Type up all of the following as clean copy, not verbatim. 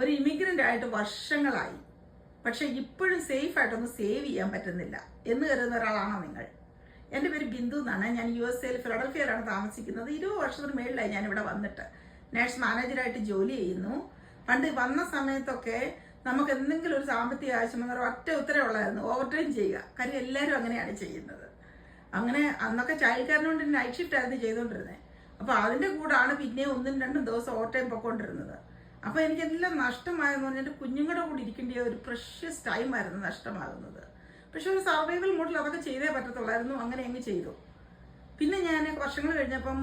ഒരു ഇമിഗ്രൻ്റ് ആയിട്ട് വർഷങ്ങളായി, പക്ഷെ ഇപ്പോഴും സേഫ് ആയിട്ടൊന്നും സേവ് ചെയ്യാൻ പറ്റുന്നില്ല എന്ന് കരുതുന്ന ഒരാളാണോ നിങ്ങൾ? എൻ്റെ പേര് ബിന്ദു എന്നാണ്. ഞാൻ USA ഫിലഡൽഫിയയിലാണ് താമസിക്കുന്നത്. 20 വർഷത്തിന് മേളിലായി ഞാനിവിടെ വന്നിട്ട് നേഴ്സ് മാനേജറായിട്ട് ജോലി ചെയ്യുന്നു. പണ്ട് വന്ന സമയത്തൊക്കെ നമുക്ക് എന്തെങ്കിലും ഒരു സാമ്പത്തിക ആവശ്യം വന്നാൽ ഒറ്റ ഉത്തരവേ ഉള്ളായിരുന്നു, ഓവർ ടൈം ചെയ്യുക. കാര്യം എല്ലാവരും അങ്ങനെയാണ് ചെയ്യുന്നത്. അങ്ങനെ അന്നൊക്കെ ചൈൽഡ് കെയറിനോണ്ട് നൈറ്റ് ഷിഫ്റ്റ് ആയിരുന്നു ചെയ്തുകൊണ്ടിരുന്നത്. അപ്പോൾ അതിൻ്റെ കൂടാണ് പിന്നെ 1-2 ദിവസം ഓവർ ടൈം പൊയ്ക്കൊണ്ടിരുന്നത്. അപ്പോൾ എനിക്കെല്ലാം നഷ്ടമായെന്ന് പറഞ്ഞാൽ എൻ്റെ കുഞ്ഞുങ്ങളുടെ കൂടെ ഇരിക്കേണ്ട ഒരു പ്രഷ്യസ് ടൈമായിരുന്നു നഷ്ടമാകുന്നത്. പക്ഷെ ഒരു സർവൈവൽ മോഡിൽ അതൊക്കെ ചെയ്തേ പറ്റത്തുള്ളായിരുന്നു. അങ്ങനെ അങ്ങ് ചെയ്തു. പിന്നെ ഞാൻ വർഷങ്ങൾ കഴിഞ്ഞപ്പം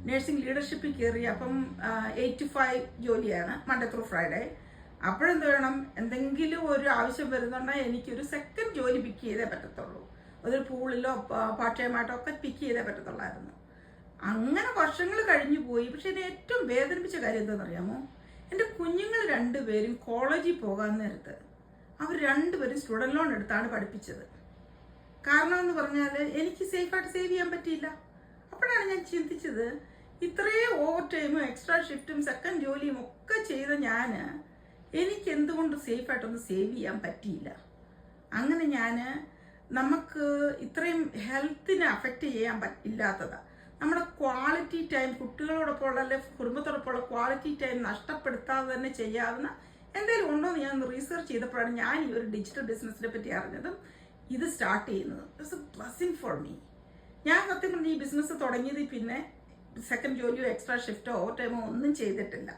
നേഴ്സിംഗ് ലീഡർഷിപ്പിൽ കയറി. അപ്പം 8 to 5 ജോലിയാണ്, മൺഡേ ത്രൂ ഫ്രൈഡേ. അപ്പോഴെന്ത് വേണം, എന്തെങ്കിലും ഒരു ആവശ്യം വരുന്നുണ്ടെങ്കിൽ എനിക്കൊരു സെക്കൻഡ് ജോലി പിക്ക് ചെയ്തേ പറ്റത്തുള്ളൂ. ഒരു പൂളിലോ പാർട്ട് ടൈമായിട്ടോ ഒക്കെ പിക്ക് ചെയ്തേ പറ്റത്തുള്ളായിരുന്നു. അങ്ങനെ വർഷങ്ങൾ കഴിഞ്ഞു പോയി. പക്ഷെ എന്നെ ഏറ്റവും വേദനിപ്പിച്ച കാര്യം എന്താണെന്നറിയാമോ? എൻ്റെ കുഞ്ഞുങ്ങൾ 2 പേരും കോളേജിൽ പോകാൻ നേരത്ത് അവർ 2 പേരും സ്റ്റുഡൻറ് ലോൺ എടുത്താണ് പഠിപ്പിച്ചത്. കാരണം എന്ന് പറഞ്ഞാൽ എനിക്ക് സേഫായിട്ട് സേവ് ചെയ്യാൻ പറ്റിയില്ല. അപ്പോഴാണ് ഞാൻ ചിന്തിച്ചത്, ഇത്രയും ഓവർ ടൈമും എക്സ്ട്രാ ഷിഫ്റ്റും സെക്കൻഡ് ജോലിയും ഒക്കെ ചെയ്ത ഞാൻ എനിക്ക് എന്തുകൊണ്ട് സേഫായിട്ടൊന്നും സേവ് ചെയ്യാൻ പറ്റിയില്ല. അങ്ങനെ നമുക്ക് ഇത്രയും ഹെൽത്തിനെ അഫക്റ്റ് ചെയ്യാൻ പറ്റില്ലാത്തതാണ്. നമ്മുടെ ക്വാളിറ്റി ടൈം കുട്ടികളോടൊപ്പമുള്ള അല്ലെങ്കിൽ കുടുംബത്തോടൊപ്പമുള്ള ക്വാളിറ്റി ടൈം നഷ്ടപ്പെടുത്താതെ തന്നെ ചെയ്യാവുന്ന എന്തെങ്കിലും ഉണ്ടോ എന്ന് ഞാൻ റീസെർച്ച് ചെയ്തപ്പോഴാണ് ഞാൻ ഈ ഒരു ഡിജിറ്റൽ ബിസിനസ്സിനെ പറ്റി അറിഞ്ഞതും ഇത് സ്റ്റാർട്ട് ചെയ്യുന്നത്. It's A blessing for me. ഞാൻ സത്യം പറഞ്ഞ ഈ ബിസിനസ് തുടങ്ങിയത് പിന്നെ സെക്കൻഡ് ജോലിയോ എക്സ്ട്രാ ഷിഫ്റ്റോ ഓവർ ടൈമോ ഒന്നും ചെയ്തിട്ടില്ല.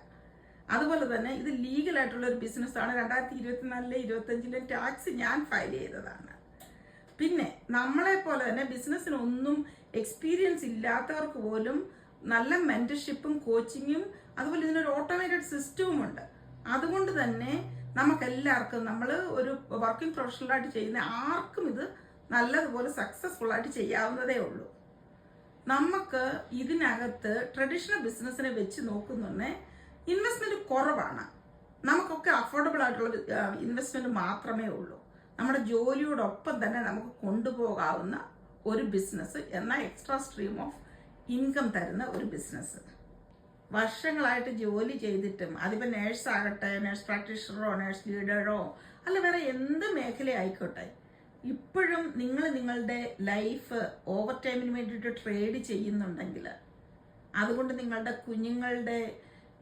അതുപോലെ തന്നെ ഇത് ലീഗലായിട്ടുള്ള ഒരു ബിസിനസ്സാണ്. 2024-25 ടാക്സ് ഞാൻ ഫയൽ ചെയ്തതാണ്. പിന്നെ നമ്മളെ പോലെ തന്നെ ബിസിനസ്സിനൊന്നും എക്സ്പീരിയൻസ് ഇല്ലാത്തവർക്ക് പോലും നല്ല മെന്റർഷിപ്പും കോച്ചിങ്ങും അതുപോലെ ഇതിനൊരു ഓട്ടോമേറ്റഡ് സിസ്റ്റവും ഉണ്ട്. അതുകൊണ്ട് തന്നെ നമുക്കെല്ലാവർക്കും, നമ്മൾ ഒരു വർക്കിംഗ് പ്രൊഫഷണലായിട്ട് ചെയ്യുന്ന ആർക്കും ഇത് നല്ലതുപോലെ സക്സസ്ഫുൾ ആയിട്ട് ചെയ്യാവുന്നതേ ഉള്ളൂ. നമുക്ക് ഇതിനകത്ത് ട്രഡീഷണൽ ബിസിനസ്സിനെ വെച്ച് നോക്കുന്നുണ്ടെ ഇൻവെസ്റ്റ്മെന്റ് കുറവാണ്. നമുക്കൊക്കെ അഫോർഡബിൾ ആയിട്ടുള്ള ഇൻവെസ്റ്റ്മെന്റ് മാത്രമേ ഉള്ളൂ. നമ്മുടെ ജോലിയോടൊപ്പം തന്നെ നമുക്ക് കൊണ്ടുപോകാവുന്ന ഒരു ബിസിനസ്, എന്നാൽ എക്സ്ട്രാ സ്ട്രീം ഓഫ് ഇൻകം തരുന്ന ഒരു ബിസിനസ്. വർഷങ്ങളായിട്ട് ജോലി ചെയ്തിട്ടും അതിപ്പോൾ നേഴ്സാകട്ടെ, നേഴ്സ് പ്രാക്ടീഷണറോ നേഴ്സ് ലീഡറോ അല്ല വേറെ എന്ത് മേഖല ആയിക്കോട്ടെ, ഇപ്പോഴും നിങ്ങൾ നിങ്ങളുടെ ലൈഫ് ഓവർ ടൈമിന് വേണ്ടിയിട്ട് ട്രേഡ് ചെയ്യുന്നുണ്ടെങ്കിൽ, അതുകൊണ്ട് നിങ്ങളുടെ കുഞ്ഞുങ്ങളുടെ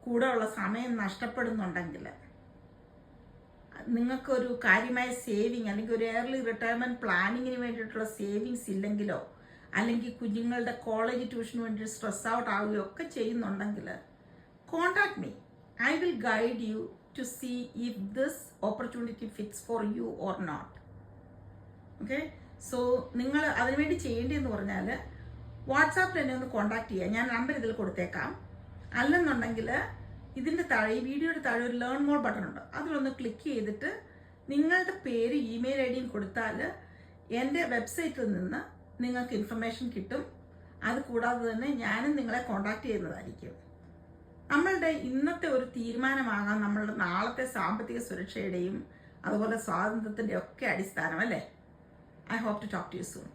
കൂടെ ഉള്ള സമയം നഷ്ടപ്പെടുന്നുണ്ടെങ്കിൽ, നിങ്ങൾക്കൊരു കാര്യമായ സേവിങ് അല്ലെങ്കിൽ ഒരു ഏർലി റിട്ടയർമെൻറ്റ് പ്ലാനിങ്ങിന് വേണ്ടിയിട്ടുള്ള സേവിങ്സ് ഇല്ലെങ്കിലോ അല്ലെങ്കിൽ കുഞ്ഞുങ്ങളുടെ കോളേജ് ട്യൂഷന് വേണ്ടി സ്ട്രെസ് ഔട്ട് ആവുകയോ ഒക്കെ ചെയ്യുന്നുണ്ടെങ്കിൽ contact me. I will guide you to see if this opportunity fits for you or not. Okay, so നിങ്ങൾ അതിനുവേണ്ടി ചെയ്യേണ്ടതെന്ന് പറഞ്ഞാൽ വാട്സാപ്പിൽ എന്നെ ഒന്ന് കോൺടാക്ട് ചെയ്യുക. ഞാൻ നമ്പർ ഇതിൽ കൊടുത്തേക്കാം. അല്ലെന്നുണ്ടെങ്കിൽ ഇതിൻ്റെ താഴെ, ഈ വീഡിയോയുടെ താഴെ ഒരു ലേൺ മോർ ബട്ടൺ ഉണ്ട്. അതിലൊന്ന് ക്ലിക്ക് ചെയ്തിട്ട് നിങ്ങളുടെ പേര് ഇമെയിൽ ഐ ഡിയും കൊടുത്താൽ എൻ്റെ വെബ്സൈറ്റിൽ നിന്ന് നിങ്ങൾക്ക് ഇൻഫർമേഷൻ കിട്ടും. അത് കൂടാതെ തന്നെ ഞാനും നിങ്ങളെ കോൺടാക്ട് ചെയ്യുന്നതായിരിക്കും. നമ്മളുടെ ഇന്നത്തെ ഒരു തീരുമാനമാകാം നമ്മളുടെ നാളത്തെ സാമ്പത്തിക സുരക്ഷയുടെയും അതുപോലെ സ്വാതന്ത്ര്യത്തിൻ്റെ ഒക്കെ അടിസ്ഥാനം, അല്ലേ? I hope to talk to you soon.